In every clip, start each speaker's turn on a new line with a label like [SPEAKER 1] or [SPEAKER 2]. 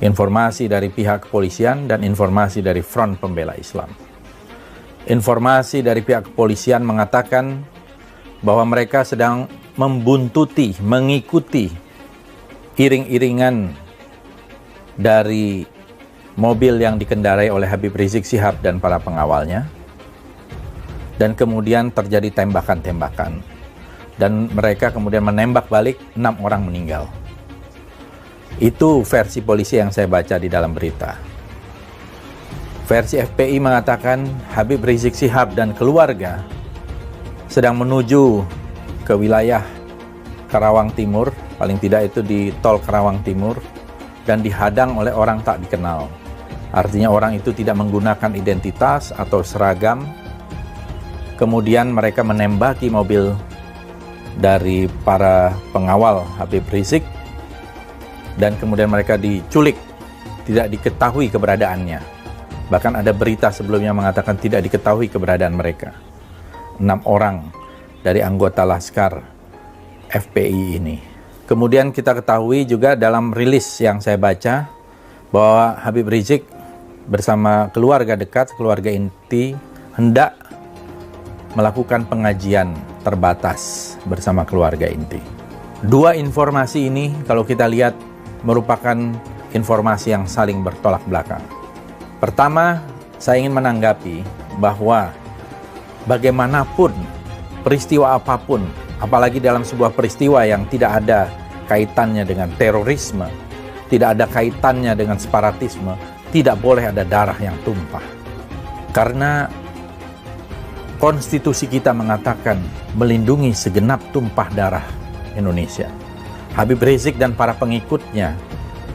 [SPEAKER 1] Informasi dari pihak kepolisian dan informasi dari Front Pembela Islam. Informasi dari pihak kepolisian mengatakan bahwa mereka sedang mengikuti iring-iringan dari mobil yang dikendarai oleh Habib Rizik Syihab dan para pengawalnya. Dan kemudian terjadi tembakan-tembakan. Dan mereka kemudian menembak balik, 6 orang meninggal. Itu versi polisi yang saya baca di dalam berita. Versi FPI mengatakan Habib Rizik Syihab dan keluarga sedang menuju ke wilayah Karawang Timur, paling tidak itu di tol Karawang Timur, dan dihadang oleh orang tak dikenal. Artinya orang itu tidak menggunakan identitas atau seragam. Kemudian mereka menembaki mobil dari para pengawal Habib Rizik, dan kemudian mereka diculik, tidak diketahui keberadaannya. Bahkan ada berita sebelumnya mengatakan tidak diketahui keberadaan mereka. 6 orang dari anggota Laskar FPI ini. Kemudian kita ketahui juga dalam rilis yang saya baca bahwa Habib Rizik bersama keluarga dekat, keluarga inti, hendak melakukan pengajian terbatas bersama keluarga inti. Dua informasi ini kalau kita lihat merupakan informasi yang saling bertolak belakang. Pertama, saya ingin menanggapi bahwa bagaimanapun peristiwa apapun, apalagi dalam sebuah peristiwa yang tidak ada kaitannya dengan terorisme, tidak ada kaitannya dengan separatisme, tidak boleh ada darah yang tumpah. Karena konstitusi kita mengatakan melindungi segenap tumpah darah Indonesia. Habib Rizik dan para pengikutnya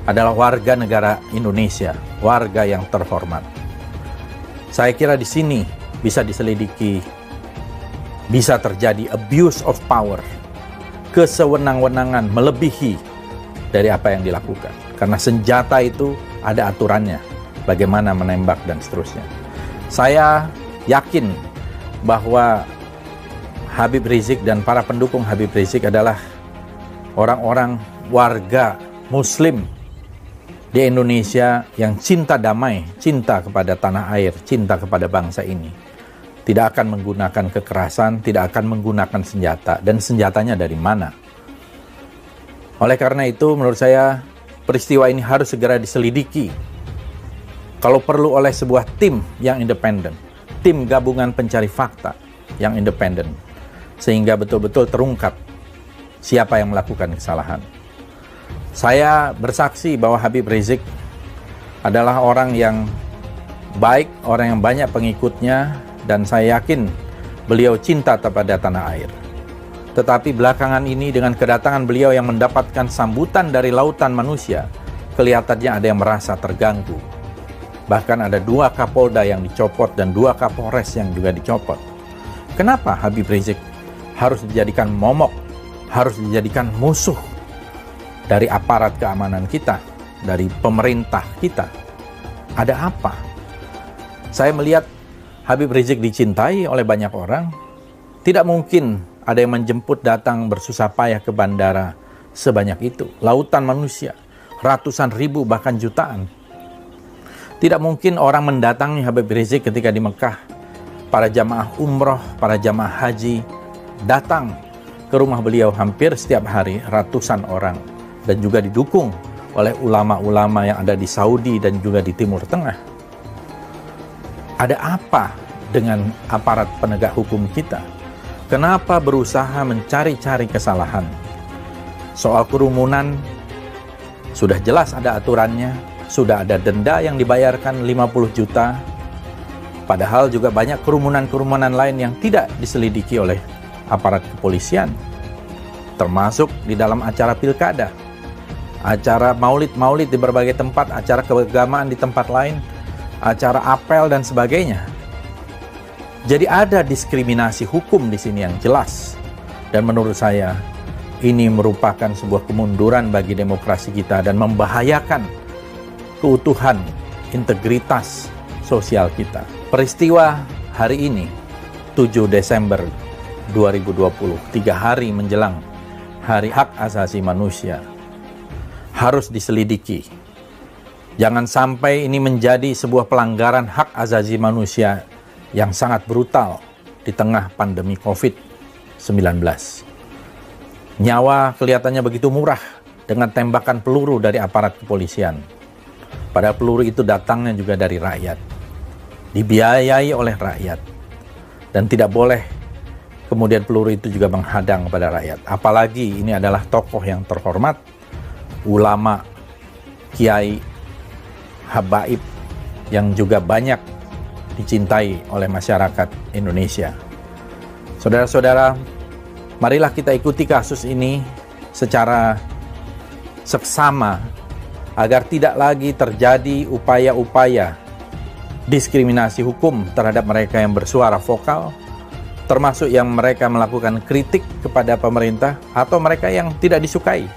[SPEAKER 1] adalah warga negara Indonesia, warga yang terhormat. Saya kira di sini bisa diselidiki, bisa terjadi abuse of power, kesewenang-wenangan melebihi dari apa yang dilakukan. Karena senjata itu ada aturannya, bagaimana menembak dan seterusnya. Saya yakin bahwa Habib Rizik dan para pendukung Habib Rizik adalah orang-orang warga Muslim di Indonesia yang cinta damai, cinta kepada tanah air, cinta kepada bangsa ini. Tidak akan menggunakan kekerasan, tidak akan menggunakan senjata, dan senjatanya dari mana. Oleh karena itu, menurut saya, peristiwa ini harus segera diselidiki. Kalau perlu oleh sebuah tim yang independen, tim gabungan pencari fakta yang independen, sehingga betul-betul terungkap siapa yang melakukan kesalahan. Saya bersaksi bahwa Habib Rizik adalah orang yang baik, orang yang banyak pengikutnya, dan saya yakin beliau cinta kepada tanah air. Tetapi belakangan ini dengan kedatangan beliau yang mendapatkan sambutan dari lautan manusia, kelihatannya ada yang merasa terganggu. Bahkan ada 2 Kapolda yang dicopot dan 2 Kapolres yang juga dicopot. Kenapa Habib Rizik harus dijadikan momok, harus dijadikan musuh dari aparat keamanan kita, dari pemerintah kita? Ada apa? Saya melihat Habib Rizik dicintai oleh banyak orang. Tidak mungkin ada yang menjemput datang bersusah payah ke bandara sebanyak itu. Lautan manusia, ratusan ribu bahkan jutaan. Tidak mungkin orang mendatangi Habib Rizik ketika di Mekah. Para jamaah umroh, para jamaah haji datang ke rumah beliau hampir setiap hari, ratusan orang. Dan juga didukung oleh ulama-ulama yang ada di Saudi dan juga di Timur Tengah. Ada apa dengan aparat penegak hukum kita? Kenapa berusaha mencari-cari kesalahan? Soal kerumunan, sudah jelas ada aturannya, sudah ada denda yang dibayarkan 50 juta. Padahal juga banyak kerumunan-kerumunan lain yang tidak diselidiki oleh aparat kepolisian. Termasuk di dalam acara pilkada, acara maulid-maulid di berbagai tempat, acara keagamaan di tempat lain, acara apel dan sebagainya. Jadi ada diskriminasi hukum di sini yang jelas. Dan menurut saya ini merupakan sebuah kemunduran bagi demokrasi kita dan membahayakan keutuhan, integritas sosial kita. Peristiwa hari ini, 7 Desember 2020, 3 hari menjelang Hari Hak Asasi Manusia, harus diselidiki. Jangan sampai ini menjadi sebuah pelanggaran hak asasi manusia yang sangat brutal di tengah pandemi COVID-19. Nyawa kelihatannya begitu murah dengan tembakan peluru dari aparat kepolisian. Padahal peluru itu datangnya juga dari rakyat, dibiayai oleh rakyat, dan tidak boleh kemudian peluru itu juga menghadang kepada rakyat. Apalagi ini adalah tokoh yang terhormat, ulama, kiai, habaib yang juga banyak dicintai oleh masyarakat Indonesia. Saudara-saudara, marilah kita ikuti kasus ini secara seksama agar tidak lagi terjadi upaya-upaya diskriminasi hukum terhadap mereka yang bersuara vokal, termasuk yang mereka melakukan kritik kepada pemerintah atau mereka yang tidak disukai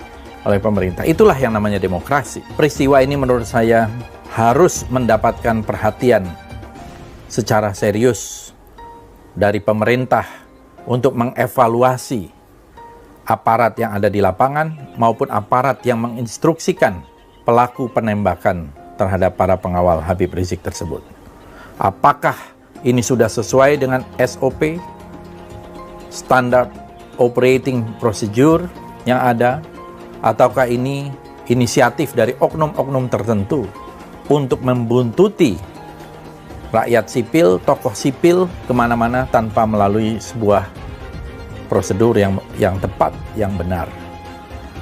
[SPEAKER 1] oleh pemerintah. Itulah yang namanya demokrasi. Peristiwa ini menurut saya harus mendapatkan perhatian secara serius dari pemerintah untuk mengevaluasi aparat yang ada di lapangan maupun aparat yang menginstruksikan pelaku penembakan terhadap para pengawal Habib Rizik tersebut. Apakah ini sudah sesuai dengan SOP, Standard Operating Procedure yang ada, ataukah ini inisiatif dari oknum-oknum tertentu untuk membuntuti rakyat sipil, tokoh sipil kemana-mana tanpa melalui sebuah prosedur yang tepat, yang benar.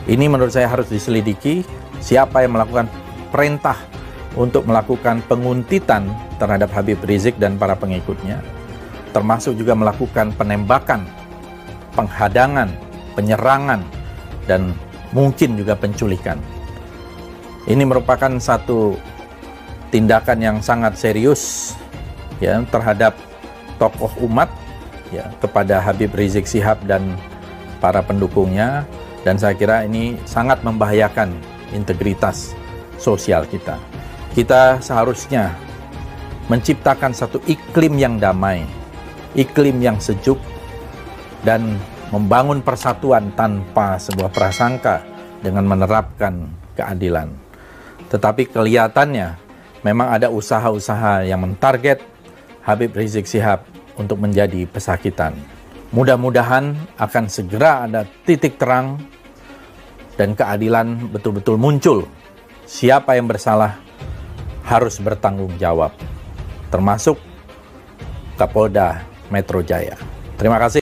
[SPEAKER 1] Ini menurut saya harus diselidiki siapa yang melakukan perintah untuk melakukan penguntitan terhadap Habib Rizik dan para pengikutnya, termasuk juga melakukan penembakan, penghadangan, penyerangan, dan mungkin juga penculikan. Ini merupakan satu tindakan yang sangat serius ya terhadap tokoh umat ya, kepada Habib Rizik Syihab dan para pendukungnya, dan saya kira ini sangat membahayakan integritas sosial kita. Kita seharusnya menciptakan satu iklim yang damai, iklim yang sejuk, dan membangun persatuan tanpa sebuah prasangka dengan menerapkan keadilan. Tetapi kelihatannya memang ada usaha-usaha yang mentarget Habib Rizik Syihab untuk menjadi pesakitan. Mudah-mudahan akan segera ada titik terang dan keadilan betul-betul muncul. Siapa yang bersalah harus bertanggung jawab, termasuk Kapolda Metro Jaya. Terima kasih.